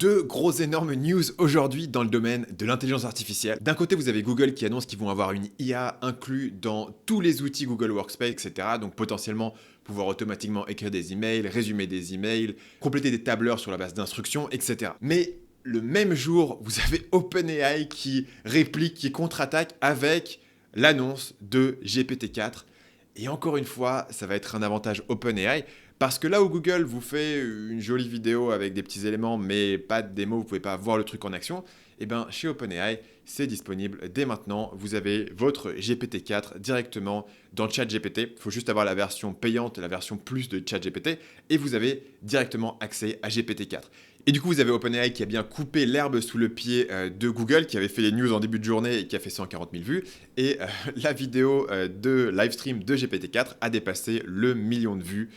Deux gros énormes news aujourd'hui dans le domaine de l'intelligence artificielle. D'un côté, vous avez Google qui annonce qu'ils vont avoir une IA inclus dans tous les outils Google Workspace, etc. Donc potentiellement pouvoir automatiquement écrire des emails, résumer des emails, compléter des tableurs sur la base d'instructions, etc. Mais le même jour, vous avez OpenAI qui réplique, qui contre-attaque avec l'annonce de GPT-4. Et encore une fois, ça va être un avantage OpenAI. Parce que là où Google vous fait une jolie vidéo avec des petits éléments, mais pas de démo, vous ne pouvez pas voir le truc en action, et bien chez OpenAI, c'est disponible dès maintenant. Vous avez votre GPT-4 directement dans ChatGPT. Il faut juste avoir la version payante, la version plus de ChatGPT, et vous avez directement accès à GPT-4. Et du coup, vous avez OpenAI qui a bien coupé l'herbe sous le pied de Google, qui avait fait les news en début de journée et qui a fait 140 000 vues. Et la vidéo de livestream de GPT-4 a dépassé le million de vues.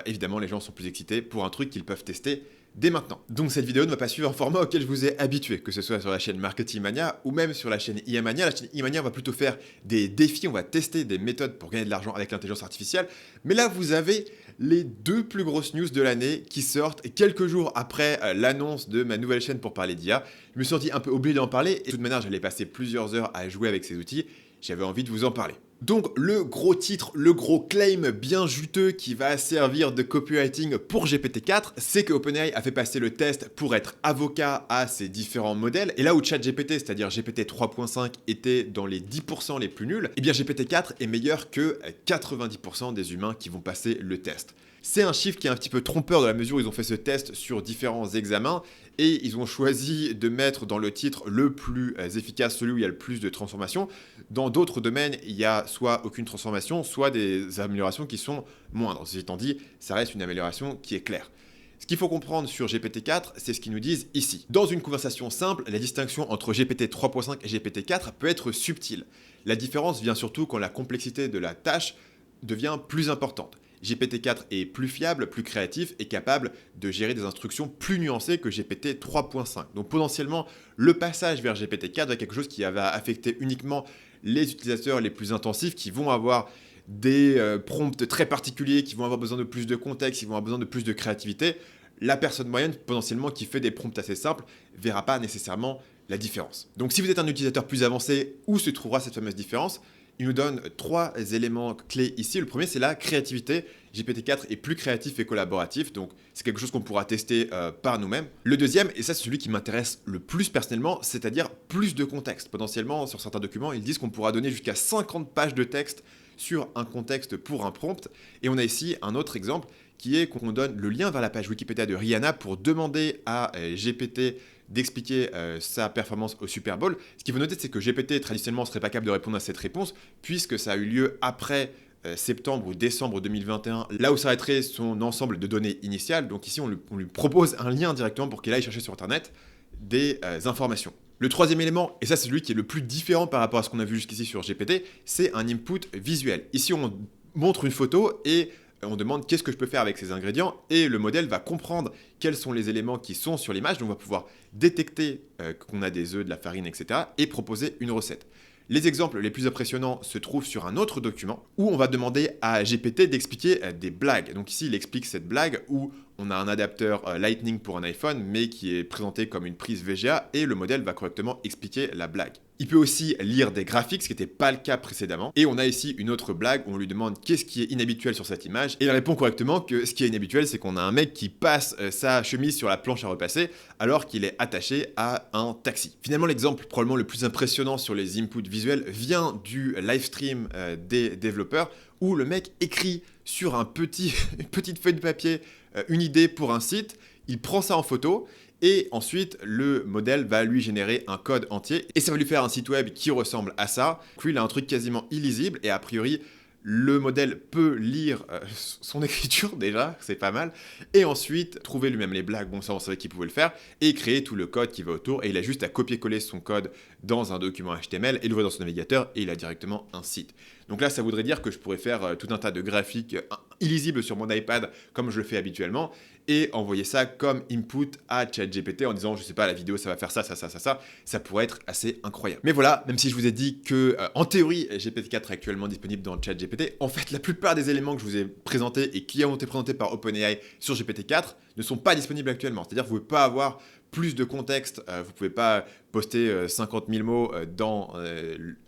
Évidemment, les gens sont plus excités pour un truc qu'ils peuvent tester dès maintenant. Donc cette vidéo ne va pas suivre un format auquel je vous ai habitué, que ce soit sur la chaîne Marketing Mania ou même sur la chaîne IA Mania. La chaîne IA Mania, on va plutôt faire des défis, on va tester des méthodes pour gagner de l'argent avec l'intelligence artificielle. Mais là, vous avez les deux plus grosses news de l'année qui sortent quelques jours après l'annonce de ma nouvelle chaîne pour parler d'IA. Je me suis senti un peu obligé d'en parler et de toute manière, j'allais passer plusieurs heures à jouer avec ces outils. J'avais envie de vous en parler. Donc le gros titre, le gros claim bien juteux qui va servir de copywriting pour GPT-4, c'est que OpenAI a fait passer le test pour être avocat à ces différents modèles. Et là où ChatGPT, c'est-à-dire GPT 3.5, était dans les 10% les plus nuls, eh bien GPT-4 est meilleur que 90% des humains qui vont passer le test. C'est un chiffre qui est un petit peu trompeur dans la mesure où ils ont fait ce test sur différents examens et ils ont choisi de mettre dans le titre le plus efficace, celui où il y a le plus de transformations. Dans d'autres domaines, il y a soit aucune transformation, soit des améliorations qui sont moindres. Ceci étant dit, ça reste une amélioration qui est claire. Ce qu'il faut comprendre sur GPT-4, c'est ce qu'ils nous disent ici. Dans une conversation simple, la distinction entre GPT 3.5 et GPT-4 peut être subtile. La différence vient surtout quand la complexité de la tâche devient plus importante. GPT-4 est plus fiable, plus créatif et capable de gérer des instructions plus nuancées que GPT 3.5. Donc potentiellement, le passage vers GPT-4 va être quelque chose qui va affecter uniquement les utilisateurs les plus intensifs qui vont avoir des prompts très particuliers, qui vont avoir besoin de plus de contexte, qui vont avoir besoin de plus de créativité. La personne moyenne, potentiellement, qui fait des prompts assez simples, ne verra pas nécessairement la différence. Donc si vous êtes un utilisateur plus avancé, où se trouvera cette fameuse différence ? Il nous donne trois éléments clés ici. Le premier, c'est la créativité. GPT-4 est plus créatif et collaboratif, donc c'est quelque chose qu'on pourra tester par nous-mêmes. Le deuxième, et ça c'est celui qui m'intéresse le plus personnellement, c'est-à-dire plus de contexte. Potentiellement, sur certains documents, ils disent qu'on pourra donner jusqu'à 50 pages de texte sur un contexte pour un prompt. Et on a ici un autre exemple qui est qu'on donne le lien vers la page Wikipédia de Rihanna pour demander à GPT d'expliquer sa performance au Super Bowl. Ce qu'il faut noter, c'est que GPT, traditionnellement, ne serait pas capable de répondre à cette réponse, puisque ça a eu lieu après septembre ou décembre 2021, là où s'arrêterait son ensemble de données initiales. Donc ici, on lui propose un lien directement pour qu'il aille chercher sur Internet des informations. Le troisième élément, et ça c'est celui qui est le plus différent par rapport à ce qu'on a vu jusqu'ici sur GPT, c'est un input visuel. Ici, on montre une photo et on demande qu'est-ce que je peux faire avec ces ingrédients et le modèle va comprendre quels sont les éléments qui sont sur l'image, donc on va pouvoir détecter qu'on a des œufs, de la farine, etc. et proposer une recette. Les exemples les plus impressionnants se trouvent sur un autre document où on va demander à GPT d'expliquer des blagues. Donc ici, il explique cette blague où on a un adapteur Lightning pour un iPhone, mais qui est présenté comme une prise VGA et le modèle va correctement expliquer la blague. Il peut aussi lire des graphiques, ce qui n'était pas le cas précédemment. Et on a ici une autre blague où on lui demande qu'est-ce qui est inhabituel sur cette image. Et il répond correctement que ce qui est inhabituel, c'est qu'on a un mec qui passe sa chemise sur la planche à repasser alors qu'il est attaché à un taxi. Finalement, l'exemple probablement le plus impressionnant sur les inputs visuels vient du live stream des développeurs où le mec écrit sur une petite feuille de papier une idée pour un site, il prend ça en photo et ensuite le modèle va lui générer un code entier et ça va lui faire un site web qui ressemble à ça. Lui, il a un truc quasiment illisible et a priori le modèle peut lire son écriture déjà, c'est pas mal, et ensuite trouver lui-même les blagues, bon ça on savait qu'il pouvait le faire, et créer tout le code qui va autour, et il a juste à copier-coller son code dans un document HTML et l'ouvrir dans son navigateur, et il a directement un site. Donc là ça voudrait dire que je pourrais faire tout un tas de graphiques illisibles sur mon iPad comme je le fais habituellement, et envoyer ça comme input à ChatGPT en disant je sais pas la vidéo ça va faire ça, ça pourrait être assez incroyable. Mais voilà, même si je vous ai dit que en théorie GPT-4 est actuellement disponible dans ChatGPT, en fait la plupart des éléments que je vous ai présentés et qui ont été présentés par OpenAI sur GPT-4 ne sont pas disponibles actuellement. C'est-à-dire que vous ne pouvez pas avoir plus de contexte, vous pouvez pas poster 50 000 mots dans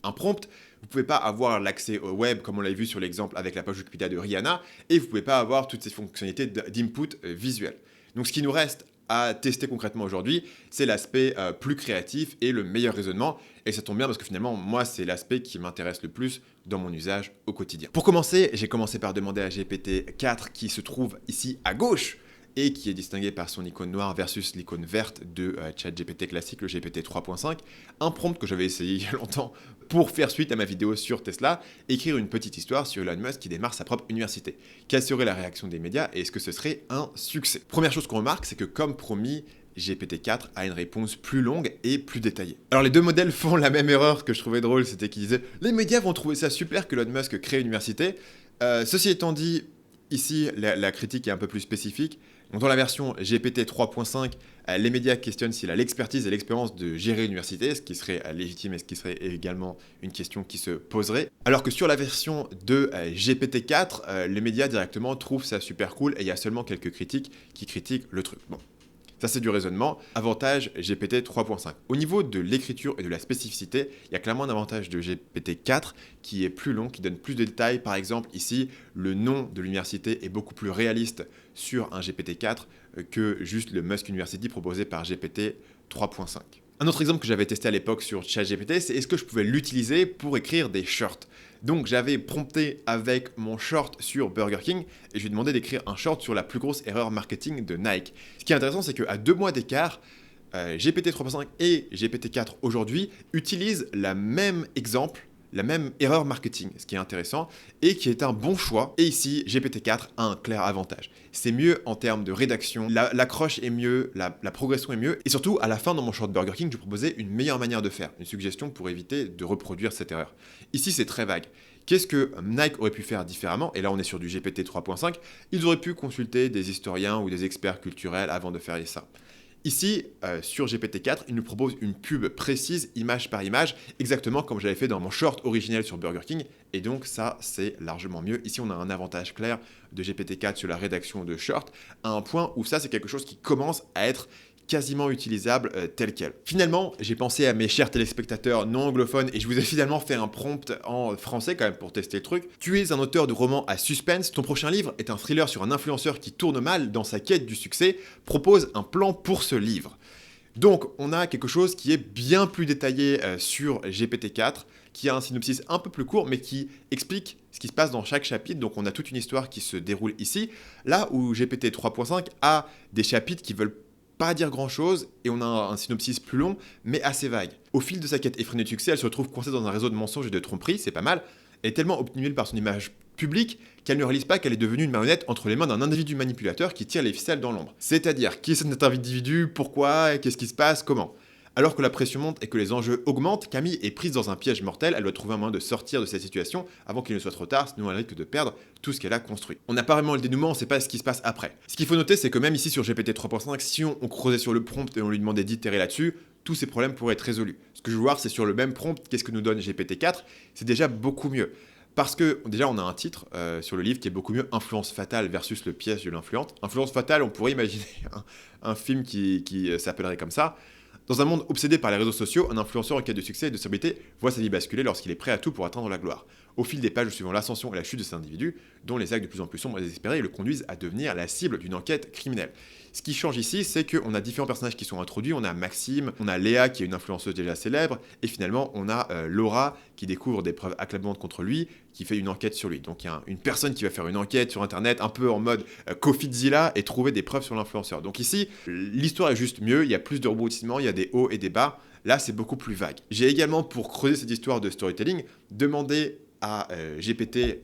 un prompt, vous pouvez pas avoir l'accès au web comme on l'a vu sur l'exemple avec la page Wikipédia de Rihanna, et vous pouvez pas avoir toutes ces fonctionnalités d'input visuel. Donc ce qui nous reste à tester concrètement aujourd'hui, c'est l'aspect plus créatif et le meilleur raisonnement. Et ça tombe bien parce que finalement, moi, c'est l'aspect qui m'intéresse le plus dans mon usage au quotidien. Pour commencer, j'ai commencé par demander à GPT-4 qui se trouve ici à gauche et qui est distingué par son icône noire versus l'icône verte de ChatGPT classique, le GPT 3.5, un prompt que j'avais essayé il y a longtemps pour faire suite à ma vidéo sur Tesla, écrire une petite histoire sur Elon Musk qui démarre sa propre université. Quelle serait la réaction des médias et est-ce que ce serait un succès? Première chose qu'on remarque, c'est que comme promis, GPT-4 a une réponse plus longue et plus détaillée. Alors les deux modèles font la même erreur que je trouvais drôle, c'était qu'ils disaient « Les médias vont trouver ça super que Elon Musk crée une université ». Ceci étant dit, ici la critique est un peu plus spécifique. Donc, dans la version GPT 3.5, les médias questionnent s'il a l'expertise et l'expérience de gérer une université, ce qui serait légitime et ce qui serait également une question qui se poserait. Alors que sur la version de GPT-4, les médias directement trouvent ça super cool et il y a seulement quelques critiques qui critiquent le truc. Bon. Ça, c'est du raisonnement. Avantage GPT 3.5. Au niveau de l'écriture et de la spécificité, il y a clairement un avantage de GPT 4 qui est plus long, qui donne plus de détails. Par exemple, ici, le nom de l'université est beaucoup plus réaliste sur un GPT 4 que juste le Musk University proposé par GPT 3.5. Un autre exemple que j'avais testé à l'époque sur ChatGPT, c'est est-ce que je pouvais l'utiliser pour écrire des shorts. Donc j'avais prompté avec mon short sur Burger King et je lui ai demandé d'écrire un short sur la plus grosse erreur marketing de Nike. Ce qui est intéressant, c'est qu'à 2 mois d'écart, GPT 3.5 et GPT 4 aujourd'hui utilisent le même exemple, la même erreur marketing, ce qui est intéressant et qui est un bon choix. Et ici, GPT-4 a un clair avantage. C'est mieux en termes de rédaction, l'accroche est mieux, la progression est mieux. Et surtout, à la fin, dans mon short Burger King, je proposais une meilleure manière de faire, une suggestion pour éviter de reproduire cette erreur. Ici, c'est très vague. Qu'est-ce que Nike aurait pu faire différemment? Et là, on est sur du GPT 3.5. Ils auraient pu consulter des historiens ou des experts culturels avant de faire ça. Ici, sur GPT-4, il nous propose une pub précise, image par image, exactement comme j'avais fait dans mon short originel sur Burger King, et donc ça, c'est largement mieux. Ici, on a un avantage clair de GPT-4 sur la rédaction de short, à un point où ça, c'est quelque chose qui commence à être quasiment utilisable tel quel. Finalement, j'ai pensé à mes chers téléspectateurs non anglophones et je vous ai finalement fait un prompt en français quand même pour tester le truc. Tu es un auteur de romans à suspense, ton prochain livre est un thriller sur un influenceur qui tourne mal dans sa quête du succès, propose un plan pour ce livre. Donc, on a quelque chose qui est bien plus détaillé sur GPT-4, qui a un synopsis un peu plus court, mais qui explique ce qui se passe dans chaque chapitre. Donc, on a toute une histoire qui se déroule ici, là où GPT 3.5 a des chapitres qui veulent pas dire grand chose et on a un synopsis plus long mais assez vague. Au fil de sa quête effrénée de succès, elle se retrouve coincée dans un réseau de mensonges et de tromperies, c'est pas mal. Elle est tellement obnubilée par son image publique qu'elle ne réalise pas qu'elle est devenue une marionnette entre les mains d'un individu manipulateur qui tire les ficelles dans l'ombre. C'est-à-dire, qui est cet individu, pourquoi, qu'est-ce qui se passe, comment? Alors que la pression monte et que les enjeux augmentent, Camille est prise dans un piège mortel, elle doit trouver un moyen de sortir de cette situation avant qu'il ne soit trop tard, sinon elle risque de perdre tout ce qu'elle a construit. On n'a pas vraiment le dénouement, on ne sait pas ce qui se passe après. Ce qu'il faut noter, c'est que même ici sur GPT 3.5, si on creusait sur le prompt et on lui demandait d'itérer là-dessus, tous ces problèmes pourraient être résolus. Ce que je veux voir, c'est sur le même prompt, qu'est-ce que nous donne GPT-4, c'est déjà beaucoup mieux. Parce que déjà on a un titre sur le livre qui est beaucoup mieux, Influence fatale versus le piège de l'influente. Influence fatale, on pourrait imaginer un film qui s'appellerait comme ça. Dans un monde obsédé par les réseaux sociaux, un influenceur en quête de succès et de célébrité voit sa vie basculer lorsqu'il est prêt à tout pour atteindre la gloire. Au fil des pages suivant l'ascension et la chute de cet individu, dont les actes de plus en plus sombres et désespérés le conduisent à devenir la cible d'une enquête criminelle. Ce qui change ici, c'est qu'on a différents personnages qui sont introduits. On a Maxime, on a Léa qui est une influenceuse déjà célèbre, et finalement on a Laura qui découvre des preuves accablantes contre lui, qui fait une enquête sur lui. Donc il y a une personne qui va faire une enquête sur internet, un peu en mode Covidzilla, et trouver des preuves sur l'influenceur. Donc ici, l'histoire est juste mieux, il y a plus de rebondissements, il y a des hauts et des bas. Là, c'est beaucoup plus vague. J'ai également, pour creuser cette histoire de storytelling, demandé à GPT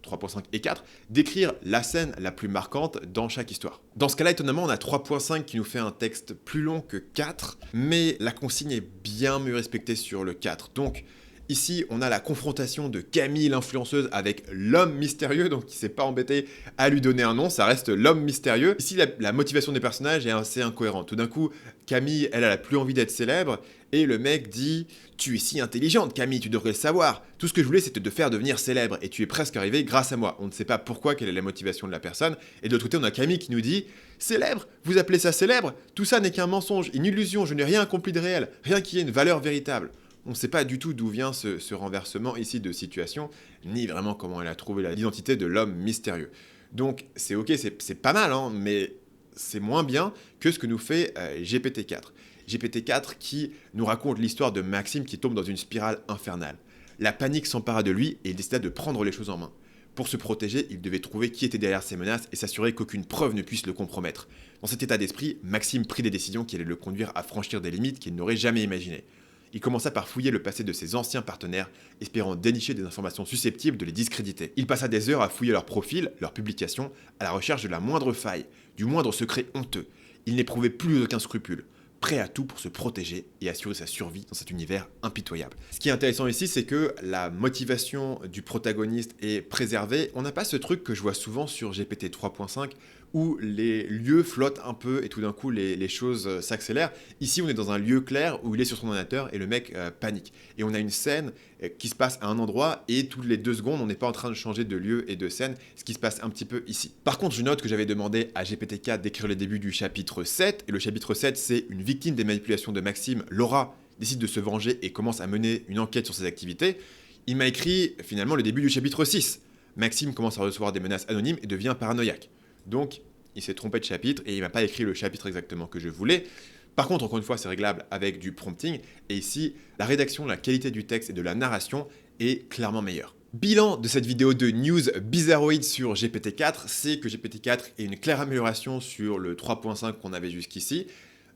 3.5 et 4, d'écrire la scène la plus marquante dans chaque histoire. Dans ce cas-là, étonnamment, on a 3.5 qui nous fait un texte plus long que 4, mais la consigne est bien mieux respectée sur le 4. Donc, Ici, on a la confrontation de Camille, l'influenceuse, avec l'homme mystérieux, donc qui s'est pas embêté à lui donner un nom, ça reste l'homme mystérieux. Ici, la motivation des personnages est assez incohérente. Tout d'un coup, Camille, elle a plus envie d'être célèbre, et le mec dit « Tu es si intelligente, Camille, tu devrais le savoir. Tout ce que je voulais, c'était de te faire devenir célèbre, et tu es presque arrivé grâce à moi. » On ne sait pas pourquoi, quelle est la motivation de la personne. Et de l'autre côté, on a Camille qui nous dit « Célèbre? Vous appelez ça célèbre? Tout ça n'est qu'un mensonge, une illusion, je n'ai rien accompli de réel, rien qui ait une valeur véritable. » On ne sait pas du tout d'où vient ce renversement ici de situation, ni vraiment comment elle a trouvé l'identité de l'homme mystérieux. Donc c'est ok, c'est pas mal, hein, mais c'est moins bien que ce que nous fait GPT-4. GPT-4 qui nous raconte l'histoire de Maxime qui tombe dans une spirale infernale. La panique s'empara de lui et il décida de prendre les choses en main. Pour se protéger, il devait trouver qui était derrière ces menaces et s'assurer qu'aucune preuve ne puisse le compromettre. Dans cet état d'esprit, Maxime prit des décisions qui allaient le conduire à franchir des limites qu'il n'aurait jamais imaginées. Il commença par fouiller le passé de ses anciens partenaires, espérant dénicher des informations susceptibles de les discréditer. Il passa des heures à fouiller leurs profils, leurs publications, à la recherche de la moindre faille, du moindre secret honteux. Il n'éprouvait plus aucun scrupule, prêt à tout pour se protéger et assurer sa survie dans cet univers impitoyable. Ce qui est intéressant ici, c'est que la motivation du protagoniste est préservée. On n'a pas ce truc que je vois souvent sur GPT 3.5 où les lieux flottent un peu et tout d'un coup les choses s'accélèrent. Ici, on est dans un lieu clair où il est sur son ordinateur et le mec panique. Et on a une scène qui se passe à un endroit et toutes les 2 secondes, on n'est pas en train de changer de lieu et de scène, ce qui se passe un petit peu ici. Par contre, je note que j'avais demandé à GPT-4 d'écrire les débuts du chapitre 7, et le chapitre 7, c'est une victime des manipulations de Maxime, Laura, décide de se venger et commence à mener une enquête sur ses activités. Il m'a écrit finalement le début du chapitre 6. Maxime commence à recevoir des menaces anonymes et devient paranoïaque. Donc, il s'est trompé de chapitre et il m'a pas écrit le chapitre exactement que je voulais. Par contre, encore une fois, c'est réglable avec du prompting. Et ici, la rédaction, la qualité du texte et de la narration est clairement meilleure. Bilan de cette vidéo de news bizarroïde sur GPT-4, c'est que GPT-4 est une claire amélioration sur le 3.5 qu'on avait jusqu'ici.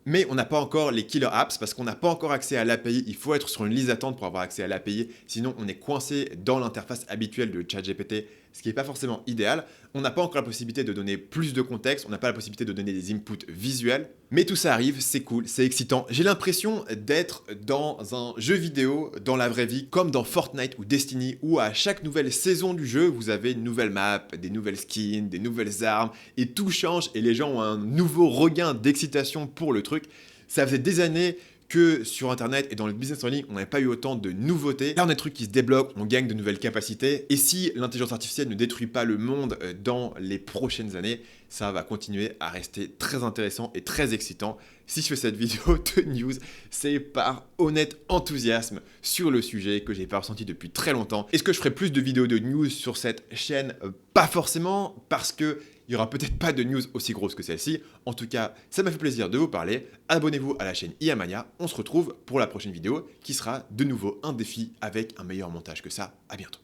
Mais on n'a pas encore les killer apps parce qu'on n'a pas encore accès à l'API. Il faut être sur une liste d'attente pour avoir accès à l'API. Sinon, on est coincé dans l'interface habituelle de ChatGPT, ce qui n'est pas forcément idéal. On n'a pas encore la possibilité de donner plus de contexte. On n'a pas la possibilité de donner des inputs visuels. Mais tout ça arrive, c'est cool, c'est excitant. J'ai l'impression d'être dans un jeu vidéo, dans la vraie vie, comme dans Fortnite ou Destiny, où à chaque nouvelle saison du jeu, vous avez une nouvelle map, des nouvelles skins, des nouvelles armes, et tout change, et les gens ont un nouveau regain d'excitation pour le truc. Ça faisait des années que sur internet et dans le business en ligne, on n'avait pas eu autant de nouveautés. Là, on a des trucs qui se débloquent, on gagne de nouvelles capacités. Et si l'intelligence artificielle ne détruit pas le monde dans les prochaines années, ça va continuer à rester très intéressant et très excitant. Si je fais cette vidéo de news, c'est par honnête enthousiasme sur le sujet que j'ai pas ressenti depuis très longtemps. Est-ce que je ferai plus de vidéos de news sur cette chaîne? Pas forcément, parce que il n'y aura peut-être pas de news aussi grosses que celle-ci. En tout cas, ça m'a fait plaisir de vous parler. Abonnez-vous à la chaîne IA Mania. On se retrouve pour la prochaine vidéo qui sera de nouveau un défi avec un meilleur montage que ça. À bientôt.